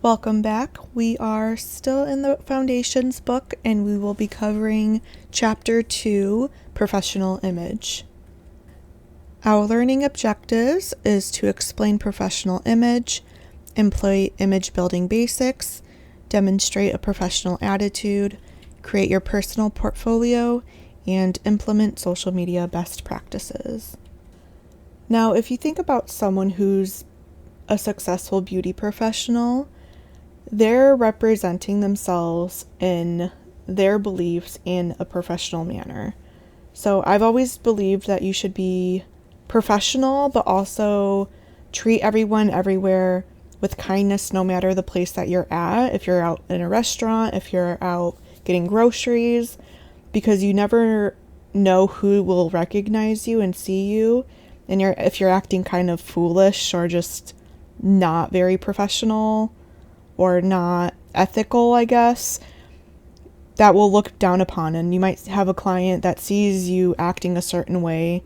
Welcome back. We are still in the Foundations book and we will be covering Chapter 2, Professional Image. Our learning objectives is to explain professional image, employ image building basics, demonstrate a professional attitude, create your personal portfolio, and implement social media best practices. Now, if you think about someone who's a successful beauty professional, they're representing themselves in their beliefs in a professional manner. So I've always believed that you should be professional, but also treat everyone everywhere with kindness no matter the place that you're at. If you're out in a restaurant, if you're out getting groceries, because you never know who will recognize you and see you. And if you're acting kind of foolish or just not very professional or not ethical, I guess, that will look down upon. And you might have a client that sees you acting a certain way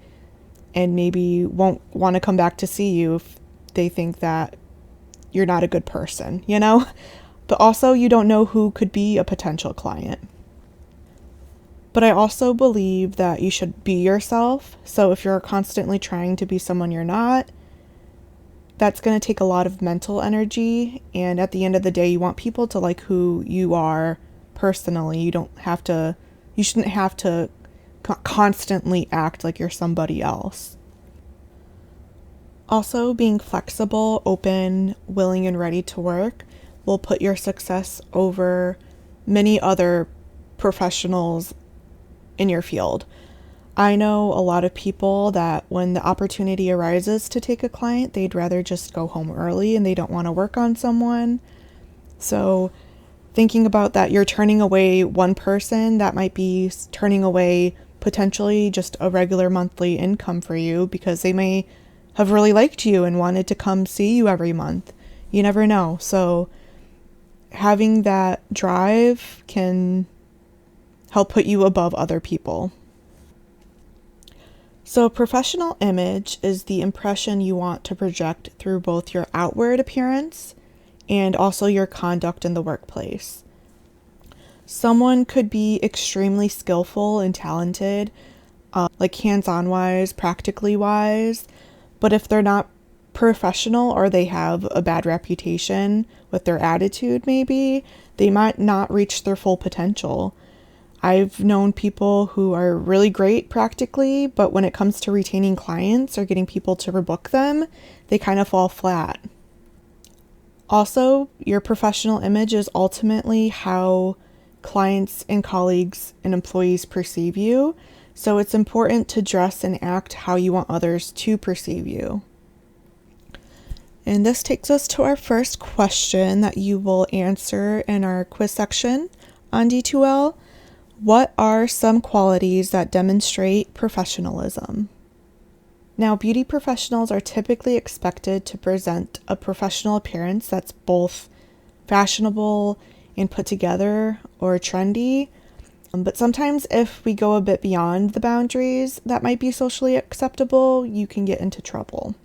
and maybe won't want to come back to see you if they think that you're not a good person, you know? But also you don't know who could be a potential client. But I also believe that you should be yourself. So if you're constantly trying to be someone you're not, that's going to take a lot of mental energy. And at the end of the day, you want people to like who you are personally. You shouldn't have to constantly act like you're somebody else. Also, being flexible, open, willing, and ready to work will put your success over many other professionals in your field. I know a lot of people that when the opportunity arises to take a client, they'd rather just go home early and they don't want to work on someone. So thinking about that, you're turning away one person that might be turning away potentially just a regular monthly income for you because they may have really liked you and wanted to come see you every month. You never know. So having that drive can help put you above other people. So professional image is the impression you want to project through both your outward appearance and also your conduct in the workplace. Someone could be extremely skillful and talented, like hands-on wise, practically wise, but if they're not professional or they have a bad reputation with their attitude maybe, they might not reach their full potential. I've known people who are really great practically, but when it comes to retaining clients or getting people to rebook them, they kind of fall flat. Also, your professional image is ultimately how clients and colleagues and employees perceive you, so it's important to dress and act how you want others to perceive you. And this takes us to our first question that you will answer in our quiz section on D2L. What are some qualities that demonstrate professionalism? Now, beauty professionals are typically expected to present a professional appearance that's both fashionable and put together or trendy. But sometimes if we go a bit beyond the boundaries that might be socially acceptable, you can get into trouble.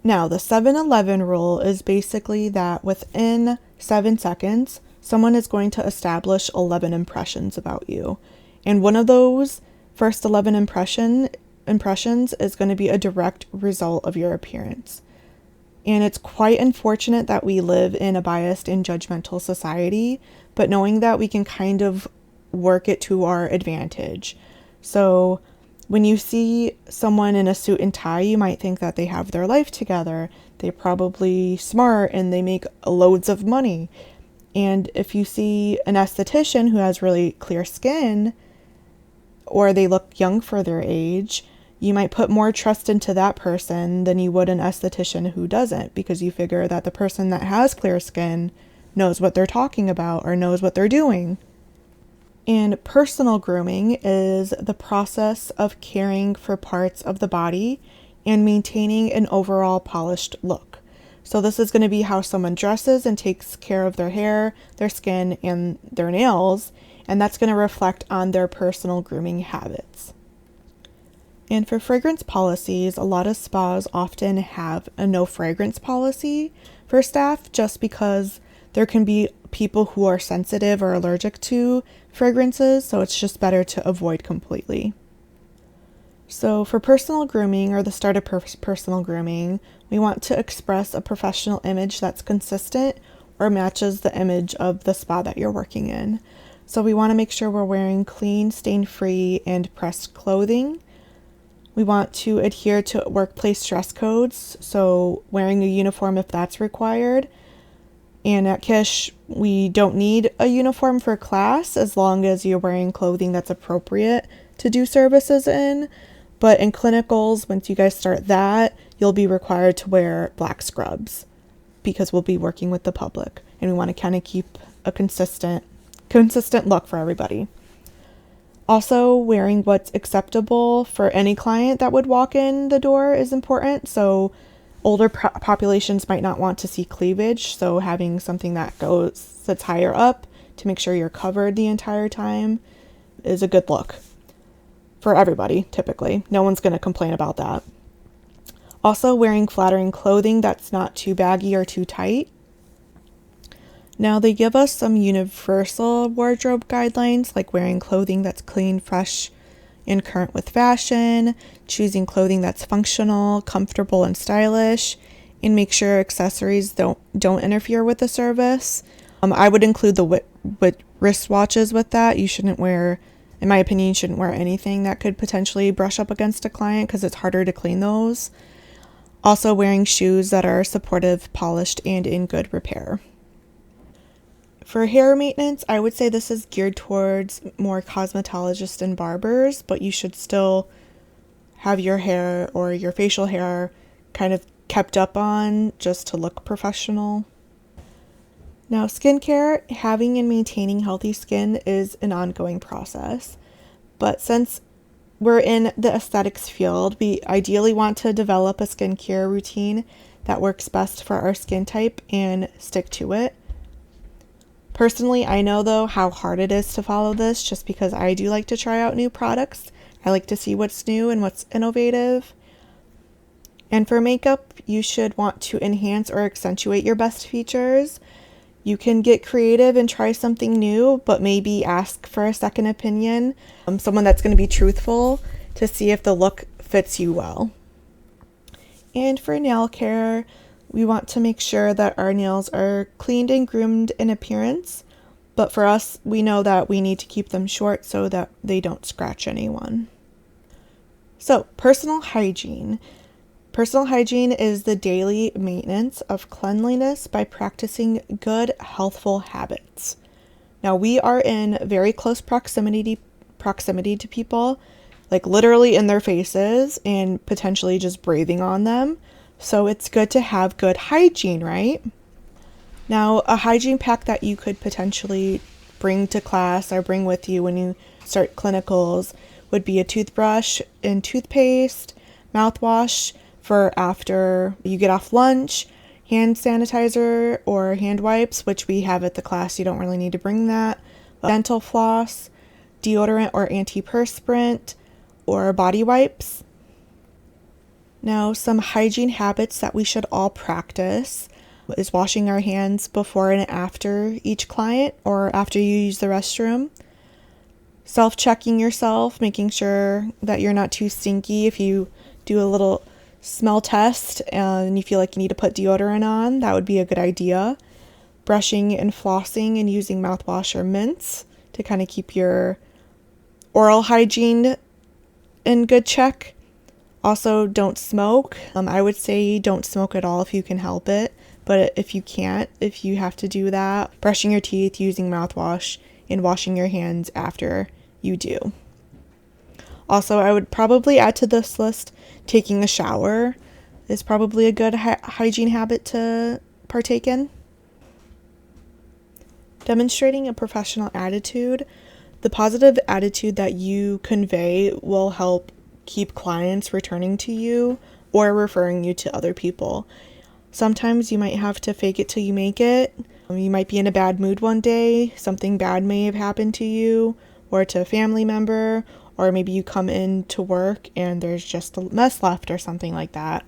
Now, the 7-Eleven rule is basically that within 7 seconds, someone is going to establish 11 impressions about you. And one of those first 11 impressions is going to be a direct result of your appearance. And it's quite unfortunate that we live in a biased and judgmental society, but knowing that we can kind of work it to our advantage. So when you see someone in a suit and tie, you might think that they have their life together. They're probably smart and they make loads of money. And if you see an esthetician who has really clear skin or they look young for their age, you might put more trust into that person than you would an esthetician who doesn't, because you figure that the person that has clear skin knows what they're talking about or knows what they're doing. And personal grooming is the process of caring for parts of the body and maintaining an overall polished look. So this is going to be how someone dresses and takes care of their hair, their skin, and their nails, and that's going to reflect on their personal grooming habits. And for fragrance policies, a lot of spas often have a no fragrance policy, for staff just because there can be people who are sensitive or allergic to fragrances, so it's just better to avoid completely. So for personal grooming or the start of personal grooming, we want to express a professional image that's consistent or matches the image of the spa that you're working in. So we want to make sure we're wearing clean, stain-free, and pressed clothing. We want to adhere to workplace dress codes, so wearing a uniform if that's required. And at Kish, we don't need a uniform for class as long as you're wearing clothing that's appropriate to do services in. But in clinicals, once you guys start that, you'll be required to wear black scrubs because we'll be working with the public. And we want to kind of keep a consistent look for everybody. Also, wearing what's acceptable for any client that would walk in the door is important. So older populations might not want to see cleavage, so having something that sits higher up to make sure you're covered the entire time is a good look for everybody, typically. No one's going to complain about that. Also, wearing flattering clothing that's not too baggy or too tight. Now, they give us some universal wardrobe guidelines, like wearing clothing that's clean, fresh, and current with fashion, choosing clothing that's functional, comfortable, and stylish, and make sure accessories don't interfere with the service. I would include the wristwatches with that. You shouldn't wear, in my opinion, you shouldn't wear anything that could potentially brush up against a client because it's harder to clean those. Also, wearing shoes that are supportive, polished, and in good repair. For hair maintenance, I would say this is geared towards more cosmetologists and barbers, but you should still have your hair or your facial hair kind of kept up on just to look professional. Now, skincare, having and maintaining healthy skin is an ongoing process, but since we're in the aesthetics field, we ideally want to develop a skincare routine that works best for our skin type and stick to it. Personally, I know though how hard it is to follow this just because I do like to try out new products. I like to see what's new and what's innovative. And for makeup, you should want to enhance or accentuate your best features. You can get creative and try something new, but maybe ask for a second opinion, someone that's going to be truthful to see if the look fits you well. And for nail care, we want to make sure that our nails are cleaned and groomed in appearance, but for us, we know that we need to keep them short so that they don't scratch anyone. So, personal hygiene. Personal hygiene is the daily maintenance of cleanliness by practicing good, healthful habits. Now, we are in very close proximity to people, like literally in their faces and potentially just breathing on them. So it's good to have good hygiene, right? Now, a hygiene pack that you could potentially bring to class or bring with you when you start clinicals would be a toothbrush and toothpaste, mouthwash for after you get off lunch, hand sanitizer or hand wipes, which we have at the class. You don't really need to bring that. Dental floss, deodorant or antiperspirant, or body wipes. Now, some hygiene habits that we should all practice is washing our hands before and after each client or after you use the restroom. Self-checking yourself, making sure that you're not too stinky. If you do a little smell test and you feel like you need to put deodorant on, that would be a good idea. Brushing and flossing and using mouthwash or mints to kind of keep your oral hygiene in good check. Also, don't smoke. I would say don't smoke at all if you can help it. But if you can't, if you have to do that, brushing your teeth, using mouthwash, and washing your hands after you do. Also, I would probably add to this list, taking a shower is probably a good hygiene habit to partake in. Demonstrating a professional attitude. The positive attitude that you convey will help keep clients returning to you or referring you to other people. Sometimes you might have to fake it till you make it. You might be in a bad mood one day. Something bad may have happened to you or to a family member, or maybe you come in to work and there's just a mess left or something like that.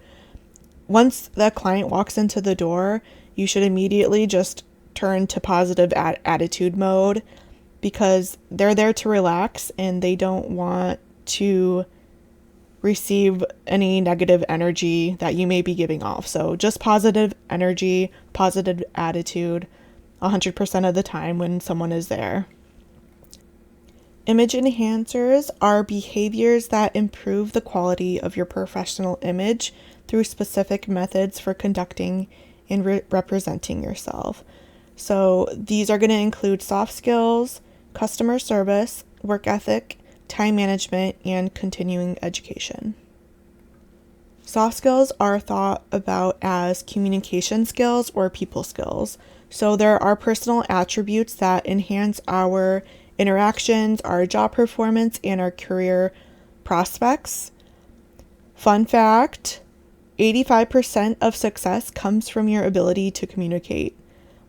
Once the client walks into the door, you should immediately just turn to positive attitude mode, because they're there to relax and they don't want to receive any negative energy that you may be giving off. So just positive energy, positive attitude 100% of the time when someone is there. Image enhancers are behaviors that improve the quality of your professional image through specific methods for conducting and representing yourself. So these are going to include soft skills, customer service, work ethic, time management, and continuing education. Soft skills are thought about as communication skills or people skills. So there are personal attributes that enhance our interactions, our job performance, and our career prospects. Fun fact, 85% of success comes from your ability to communicate,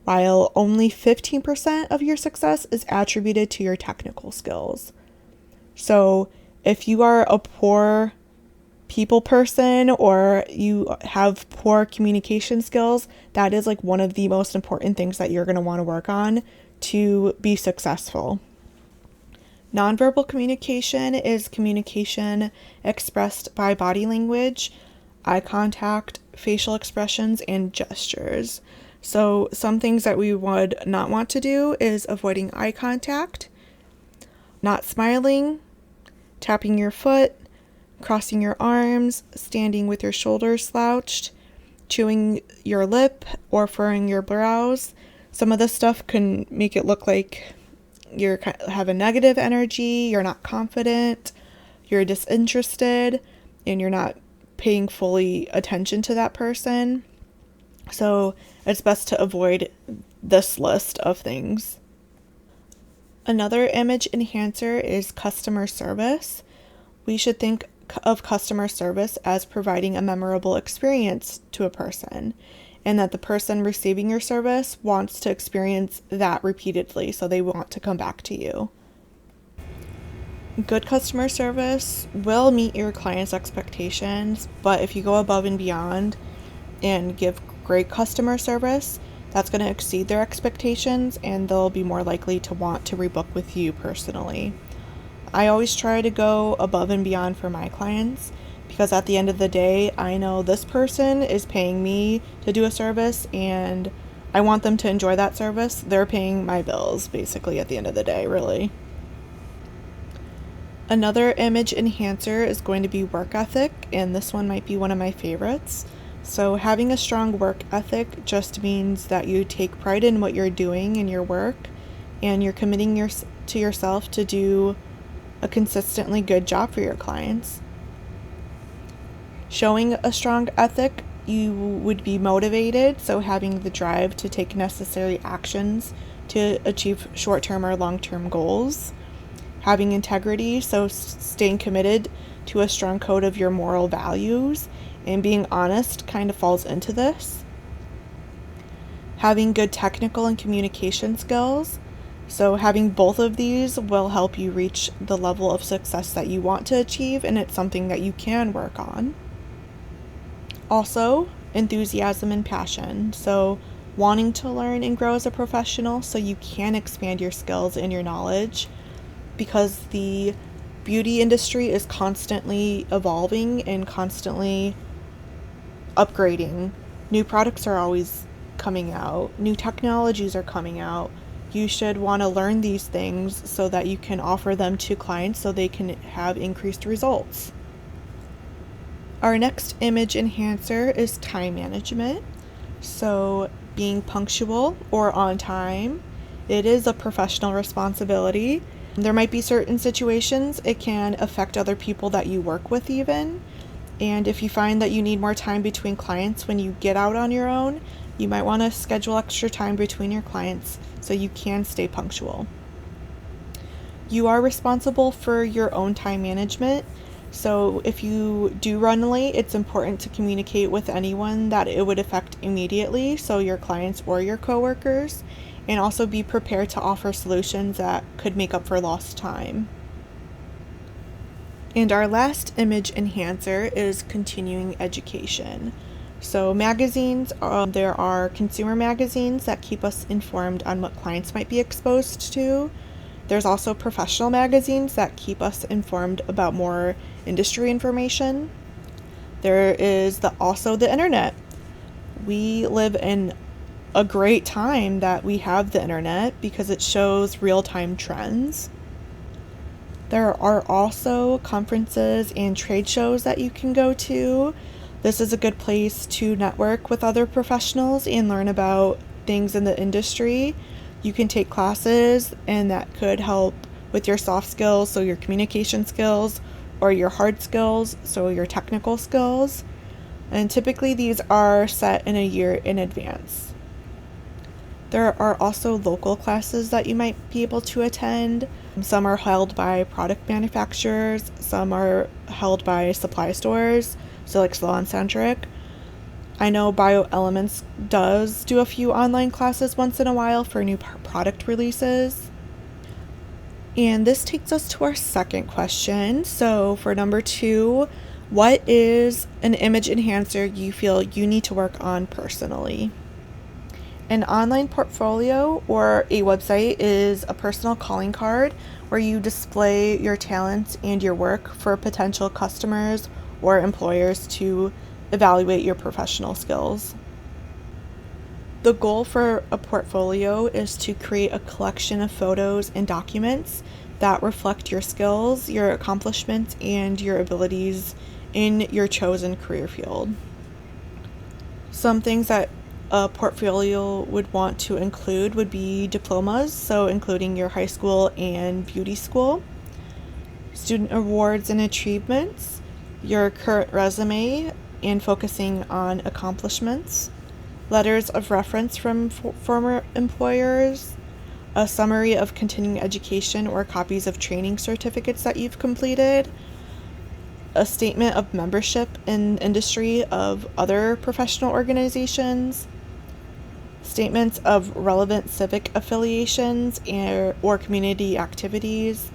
while only 15% of your success is attributed to your technical skills. So if you are a poor people person or you have poor communication skills, that is like one of the most important things that you're going to want to work on to be successful. Nonverbal communication is communication expressed by body language, eye contact, facial expressions, and gestures. So some things that we would not want to do is avoiding eye contact, not smiling, tapping your foot, crossing your arms, standing with your shoulders slouched, chewing your lip, or furrowing your brows. Some of this stuff can make it look like you have a negative energy, you're not confident, you're disinterested, and you're not paying fully attention to that person. So it's best to avoid this list of things. Another image enhancer is customer service. We should think of customer service as providing a memorable experience to a person, and that the person receiving your service wants to experience that repeatedly, so they want to come back to you. Good customer service will meet your client's expectations, but if you go above and beyond and give great customer service, that's going to exceed their expectations and they'll be more likely to want to rebook with you personally. I always try to go above and beyond for my clients, because at the end of the day, I know this person is paying me to do a service and I want them to enjoy that service. They're paying my bills basically at the end of the day, really. Another image enhancer is going to be work ethic, and this one might be one of my favorites. So having a strong work ethic just means that you take pride in what you're doing in your work and you're committing to yourself to do a consistently good job for your clients. Showing a strong ethic, you would be motivated, so having the drive to take necessary actions to achieve short-term or long-term goals. Having integrity, so staying committed to a strong code of your moral values, and being honest kind of falls into this. Having good technical and communication skills, so having both of these will help you reach the level of success that you want to achieve, and it's something that you can work on. Also, enthusiasm and passion, so wanting to learn and grow as a professional so you can expand your skills and your knowledge, because the beauty industry is constantly evolving and constantly upgrading. New products are always coming out, new technologies are coming out. You should want to learn these things so that you can offer them to clients so they can have increased results. Our next image enhancer is time management. So being punctual or on time, it is a professional responsibility. There might be certain situations it can affect other people that you work with even. And if you find that you need more time between clients when you get out on your own, you might want to schedule extra time between your clients so you can stay punctual. You are responsible for your own time management. So if you do run late, it's important to communicate with anyone that it would affect immediately, so your clients or your coworkers, and also be prepared to offer solutions that could make up for lost time. And our last image enhancer is continuing education. So magazines, there are consumer magazines that keep us informed on what clients might be exposed to. There's also professional magazines that keep us informed about more industry information. There is also the internet. We live in a great time that we have the internet because it shows real-time trends. There are also conferences and trade shows that you can go to. This is a good place to network with other professionals and learn about things in the industry. You can take classes, and that could help with your soft skills, so your communication skills, or your hard skills, so your technical skills. And typically these are set in a year in advance. There are also local classes that you might be able to attend. Some are held by product manufacturers, some are held by supply stores, so like SalonCentric. I know BioElements does do a few online classes once in a while for new product releases. And this takes us to our second question. So for number 2, what is an image enhancer you feel you need to work on personally? An online portfolio or a website is a personal calling card where you display your talents and your work for potential customers or employers to evaluate your professional skills. The goal for a portfolio is to create a collection of photos and documents that reflect your skills, your accomplishments, and your abilities in your chosen career field. Some things that a portfolio would want to include would be diplomas, so including your high school and beauty school, student awards and achievements, your current resume and focusing on accomplishments, letters of reference from former employers, a summary of continuing education or copies of training certificates that you've completed, a statement of membership in industry of other professional organizations, statements of relevant civic affiliations or community activities,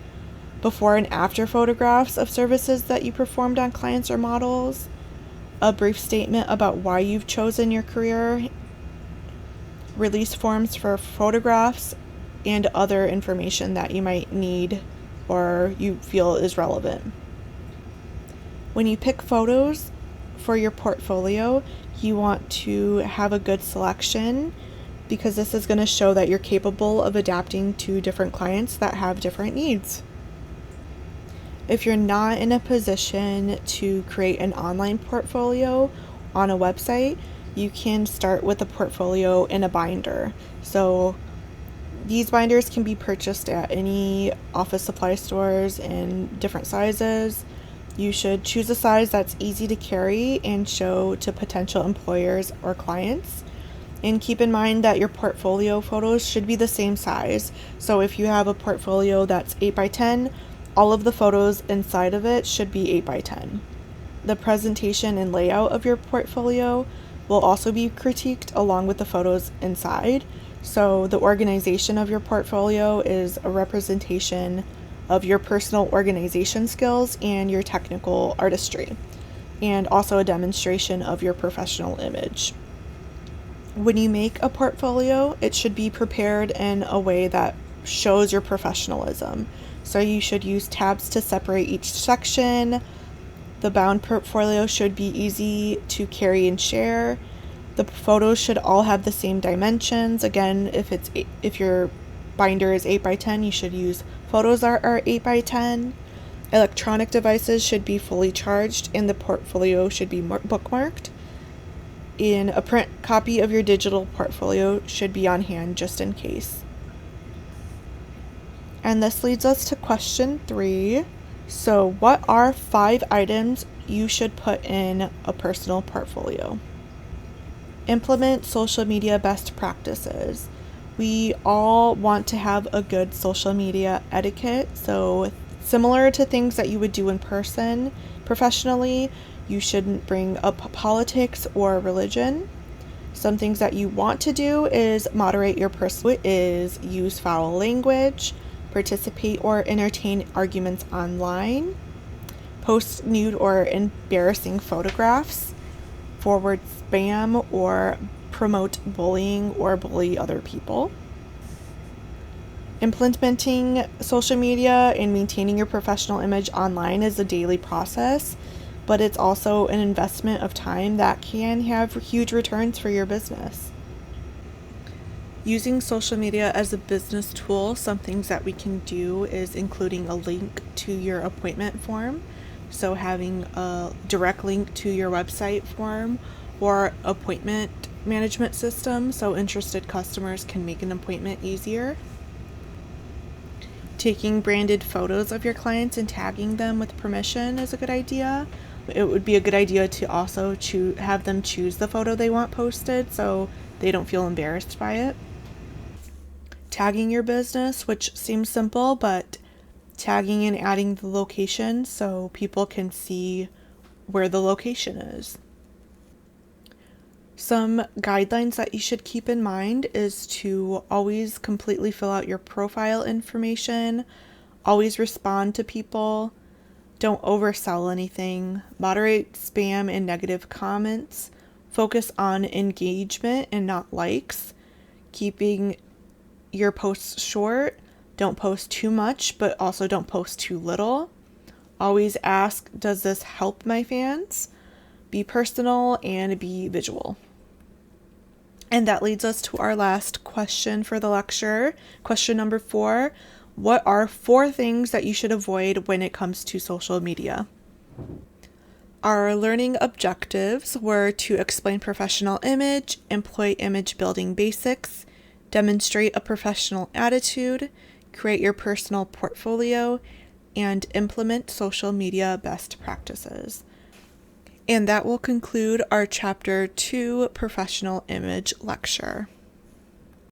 before and after photographs of services that you performed on clients or models, a brief statement about why you've chosen your career, release forms for photographs, and other information that you might need or you feel is relevant. When you pick photos for your portfolio, you want to have a good selection because this is going to show that you're capable of adapting to different clients that have different needs. If you're not in a position to create an online portfolio on a website, you can start with a portfolio in a binder. So these binders can be purchased at any office supply stores in different sizes. You should choose a size that's easy to carry and show to potential employers or clients. And keep in mind that your portfolio photos should be the same size. So if you have a portfolio that's 8x10, all of the photos inside of it should be 8x10. The presentation and layout of your portfolio will also be critiqued along with the photos inside. So the organization of your portfolio is a representation of your personal organization skills and your technical artistry, and also a demonstration of your professional image. When you make a portfolio, it should be prepared in a way that shows your professionalism. So you should use tabs to separate each section. The bound portfolio should be easy to carry and share. The photos should all have the same dimensions. Again, if your binder is 8x10, you should use photos that are 8x10. Electronic devices should be fully charged and the portfolio should be bookmarked. And a print copy of your digital portfolio should be on hand just in case. And this leads us to question 3. So what are 5 items you should put in a personal portfolio? Implement social media best practices. We all want to have a good social media etiquette. So similar to things that you would do in person professionally, you shouldn't bring up politics or religion. Some things that you want to do is moderate your personal, is use foul language, participate or entertain arguments online, post nude or embarrassing photographs, forward spam or promote bullying or bully other people. Implementing social media and maintaining your professional image online is a daily process, but it's also an investment of time that can have huge returns for your business. Using social media as a business tool, some things that we can do is including a link to your appointment form. So having a direct link to your website form or appointment management system so interested customers can make an appointment easier. Taking branded photos of your clients and tagging them with permission is a good idea. It would be a good idea to also have them choose the photo they want posted so they don't feel embarrassed by it. Tagging your business, which seems simple, but tagging and adding the location so people can see where the location is. Some guidelines that you should keep in mind is to always completely fill out your profile information, always respond to people, don't oversell anything, moderate spam and negative comments, focus on engagement and not likes, keeping your posts short, don't post too much, but also don't post too little. Always ask, does this help my fans? Be personal and be visual. And that leads us to our last question for the lecture. Question number 4. What are 4 things that you should avoid when it comes to social media? Our learning objectives were to explain professional image, employ image building basics, demonstrate a professional attitude, create your personal portfolio, and implement social media best practices. And that will conclude our Chapter 2 Professional Image lecture.